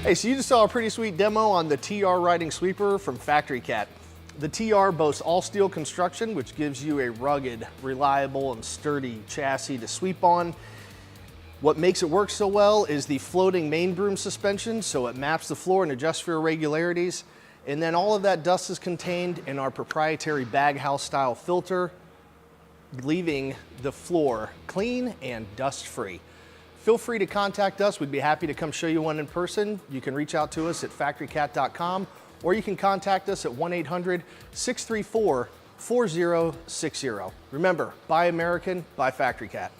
Hey, so you just saw a pretty sweet demo on the TR riding sweeper from Factory Cat. The TR boasts all steel construction, which gives you a rugged, reliable, and sturdy chassis to sweep on. What makes it work so well is the floating main broom suspension, so it maps the floor and adjusts for irregularities. And then all of that dust is contained in our proprietary bag house style filter, leaving the floor clean and dust free. Feel free to contact us. We'd be happy to come show you one in person. You can reach out to us at factorycat.com, or you can contact us at 1-800-634-4060. Remember, buy American, buy Factory Cat.